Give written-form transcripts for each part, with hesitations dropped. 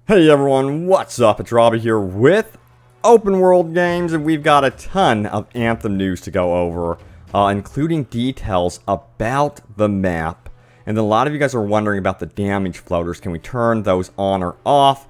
Hey everyone, what's up? It's Robbie here with Open World Games, and we've got a ton of Anthem news to go over, including details about the map. And then a lot of you guys are wondering about the damage floaters. Can we turn those on or off?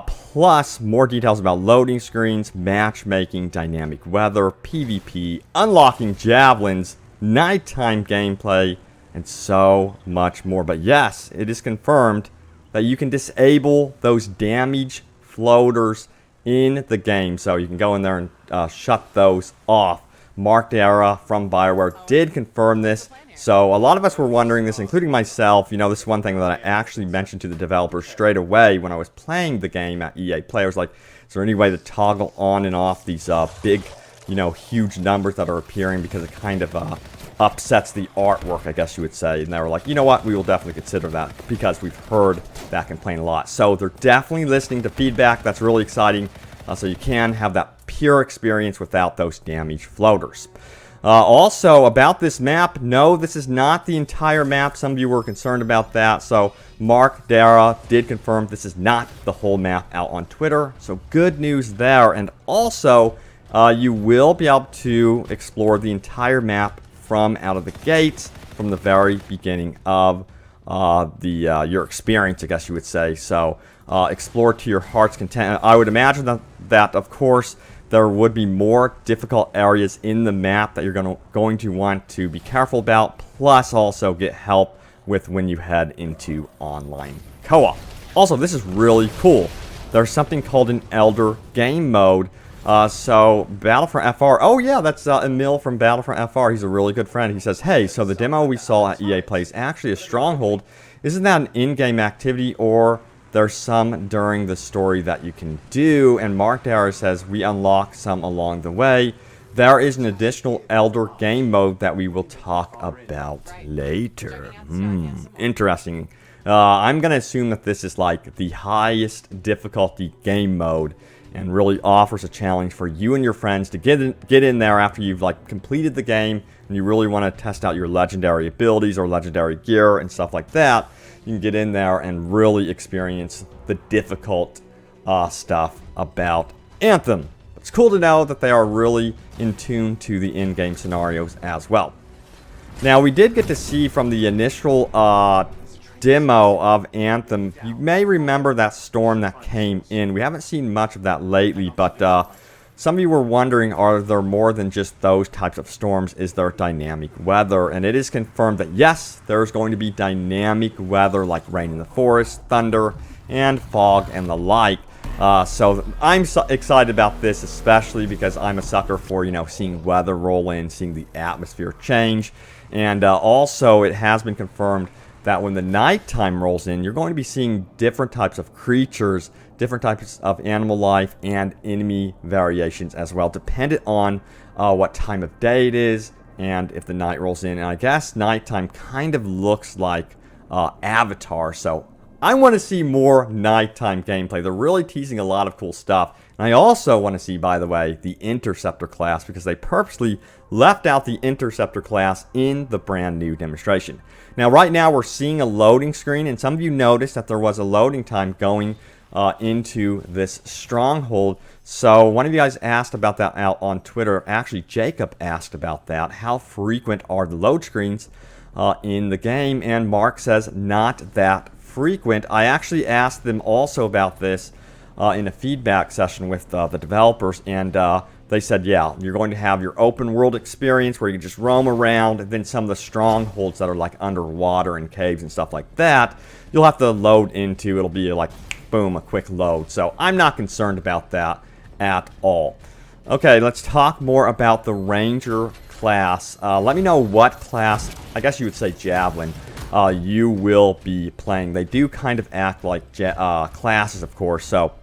Plus, more details about loading screens, matchmaking, dynamic weather, PvP, unlocking javelins, nighttime gameplay, and so much more. But yes, it is confirmed that you can disable those damage floaters in the game. So you can go in there and shut those off. Mark Dara from BioWare did confirm this. So a lot of us were wondering this, including myself. You know, this is one thing that I actually mentioned to the developers straight away when I was playing the game at EA Play. I was like, is there any way to toggle on and off these big, huge numbers that are appearing, because it kind of upsets the artwork, I guess you would say. And they were like, you know what, we will definitely consider that, because we've heard that complaint a lot. So they're definitely listening to feedback. That's really exciting. So you can have that pure experience without those damage floaters. Also, about this map, no, this is not the entire map. Some of you were concerned about that. So Mark Dara did confirm this is not the whole map out on Twitter. So good news there. And also, you will be able to explore the entire map from out of the gates, from the very beginning of your experience, I guess you would say. So explore to your heart's content. I would imagine that of course there would be more difficult areas in the map that you're going to want to be careful about, plus also get help with when you head into online co-op. Also, this is really cool. There's something called an Elder game mode. So Battlefront FR, oh yeah, that's Emil from Battlefront FR. He's a really good friend. He says, hey, so the demo we saw at EA Play is actually a stronghold. Isn't that an in-game activity, or there's some during the story that you can do? And Mark Dara says, we unlock some along the way. There is an additional Elder game mode that we will talk about later. Interesting. I'm going to assume that this is like the highest difficulty game mode, and really offers a challenge for you and your friends to get in there after you've completed the game and you really want to test out your legendary abilities or legendary gear and stuff like that. You can get in there and really experience the difficult stuff about Anthem. It's cool to know that they are really in tune to the in-game scenarios as well. Now, we did get to see from the initial demo of Anthem, you may remember that storm that came in. We haven't seen much of that lately, but some of you were wondering, are there more than just those types of storms? Is there dynamic weather? And it is confirmed that yes, there's going to be dynamic weather like rain in the forest, thunder, and fog and the like. So I'm so excited about this, especially because I'm a sucker for, seeing weather roll in, seeing the atmosphere change. And also, it has been confirmed that when the nighttime rolls in, you're going to be seeing different types of creatures, different types of animal life, and enemy variations as well, dependent on what time of day it is and if the night rolls in. And I guess nighttime kind of looks like Avatar, so I want to see more nighttime gameplay. They're really teasing a lot of cool stuff. And I also want to see, by the way, the Interceptor class, because they purposely left out the Interceptor class in the brand new demonstration. Now, right now, we're seeing a loading screen, and some of you noticed that there was a loading time going into this stronghold. So one of you guys asked about that out on Twitter. Actually, Jacob asked about that. How frequent are the load screens in the game? And Mark says not that frequent. I actually asked them also about this in a feedback session with the developers, and they said, yeah, you're going to have your open world experience where you can just roam around, and then some of the strongholds that are like underwater and caves and stuff like that, you'll have to load into. It'll be like, boom, a quick load. So I'm not concerned about that at all. Okay, let's talk more about the Ranger class. Let me know what class, I guess you would say Javelin, you will be playing. They do kind of act like classes, of course. So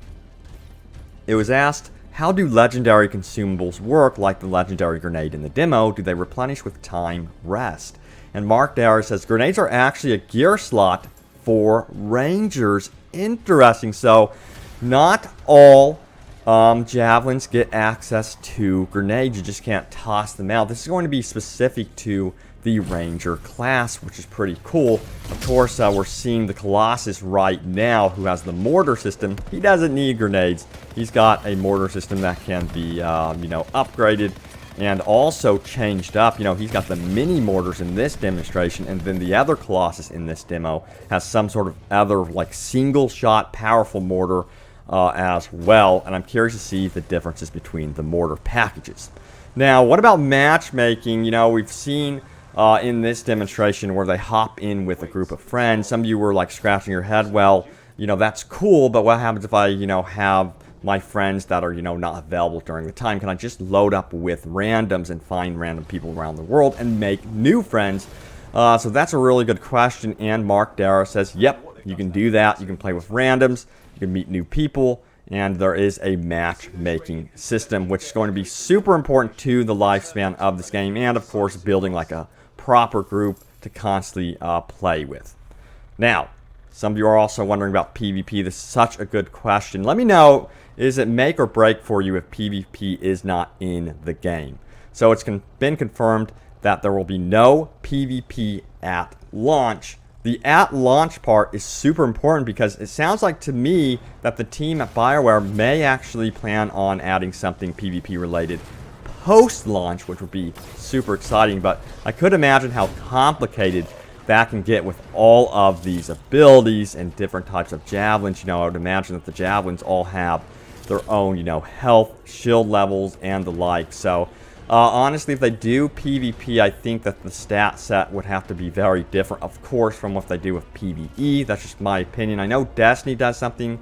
it was asked, how do legendary consumables work like the legendary grenade in the demo? Do they replenish with time rest? And Mark Dara says, grenades are actually a gear slot for Rangers. Interesting. So not all javelins get access to grenades. You just can't toss them out. This is going to be specific to the Ranger class, which is pretty cool. Of course, we're seeing the Colossus right now, who has the mortar system. He doesn't need grenades. He's got a mortar system that can be, you know, upgraded and also changed up. You know, he's got the mini mortars in this demonstration, and then the other Colossus in this demo has some sort of other, like, single-shot powerful mortar as well. And I'm curious to see the differences between the mortar packages. Now, what about matchmaking? You know, we've seen in this demonstration where they hop in with a group of friends. Some of you were like scratching your head, well, you know, that's cool, but what happens if I, you know, have my friends that are, you know, not available during the time? Can I just load up with randoms and find random people around the world and make new friends? So that's a really good question, and Mark Darrow says, yep, you can do that. You can play with randoms, you can meet new people, and there is a matchmaking system, which is going to be super important to the lifespan of this game, and of course building like a proper group to constantly play with. Now, some of you are also wondering about PvP. This is such a good question. Let me know, is it make or break for you if PvP is not in the game? So it's been confirmed that there will be no PvP at launch. The at launch part is super important because it sounds like to me that the team at BioWare may actually plan on adding something PvP related post-launch, which would be super exciting, but I could imagine how complicated that can get with all of these abilities and different types of javelins. You know, I would imagine that the javelins all have their own, you know, health, shield levels, and the like. So, honestly, if they do PvP, I think that the stat set would have to be very different, of course, from what they do with PvE. That's just my opinion. I know Destiny does something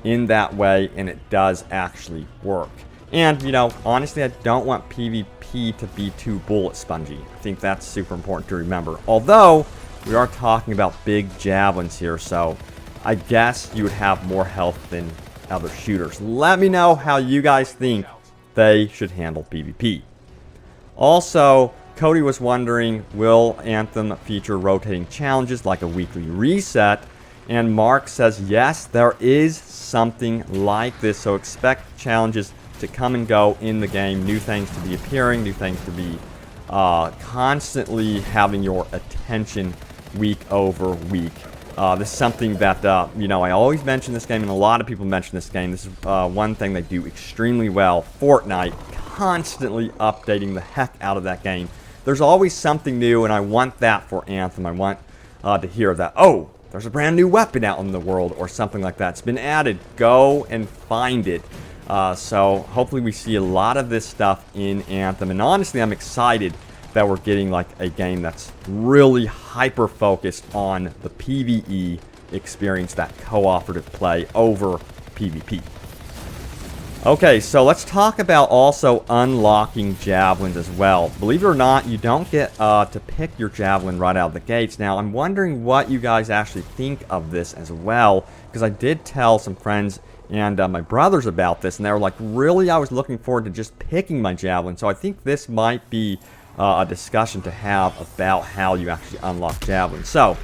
in that way, and it does actually work. And, you know, honestly, I don't want PvP to be too bullet spongy. I think that's super important to remember. Although, we are talking about big javelins here, so I guess you would have more health than other shooters. Let me know how you guys think they should handle PvP. Also, Cody was wondering, will Anthem feature rotating challenges like a weekly reset? And Mark says, yes, there is something like this, so expect challenges to come and go in the game, new things to be appearing, new things to be constantly having your attention week over week. This is something that, you know, I always mention this game, and a lot of people mention this game. This is one thing they do extremely well. Fortnite, constantly updating the heck out of that game. There's always something new, and I want that for Anthem. I want to hear that, oh, there's a brand new weapon out in the world, or something like that. It's been added. Go and find it. So hopefully we see a lot of this stuff in Anthem, and honestly I'm excited that we're getting like a game that's really hyper focused on the PvE experience, that cooperative play over PvP. Okay, so let's talk about also unlocking javelins as well. Believe it or not, you don't get to pick your javelin right out of the gates. Now, I'm wondering what you guys actually think of this as well, because I did tell some friends and my brothers about this, and they were like, really, I was looking forward to just picking my javelin. So I think this might be a discussion to have about how you actually unlock javelins. So,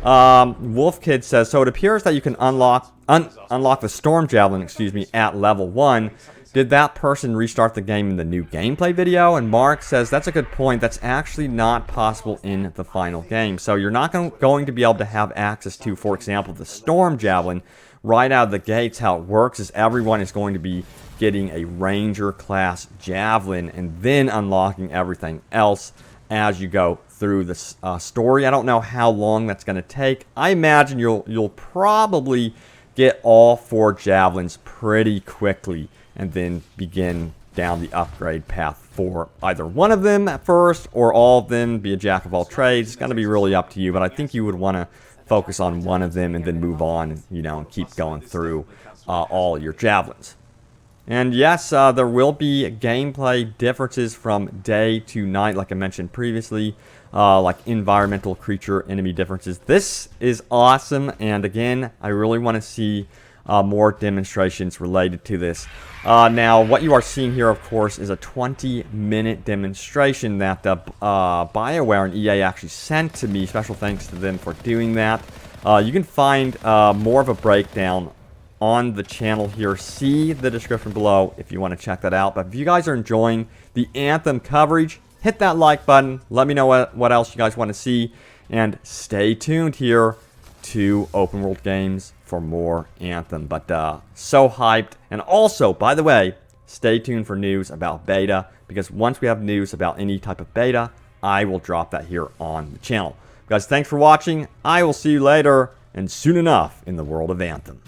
Wolf Kid says, so it appears that you can unlock the Storm Javelin, excuse me, at level 1. Did that person restart the game in the new gameplay video? And Mark says, that's a good point. That's actually not possible in the final game. So you're not going to be able to have access to, for example, the Storm Javelin right out of the gates. How it works is everyone is going to be getting a Ranger class Javelin and then unlocking everything else as you go through the story. I don't know how long that's going to take. I imagine you'll probably get all 4 Javelins pretty quickly and then begin down the upgrade path for either one of them at first or all of them, be a jack of all trades. It's going to be really up to you, but I think you would want to focus on one of them and then move on, you know, and keep going through all your Javelins. And yes, there will be gameplay differences from day to night, like I mentioned previously, like environmental creature enemy differences. This is awesome, and again, I really want to see more demonstrations related to this. Now, what you are seeing here, of course, is a 20-minute demonstration that BioWare and EA actually sent to me. Special thanks to them for doing that. You can find more of a breakdown on the channel here. See the description below if you want to check that out. But if you guys are enjoying the Anthem coverage, hit that like button. Let me know what else you guys want to see. And stay tuned here to Open World Games for more Anthem. But so hyped. And also, by the way, stay tuned for news about beta, because once we have news about any type of beta, I will drop that here on the channel. Guys, thanks for watching. I will see you later, and soon enough in the world of Anthem.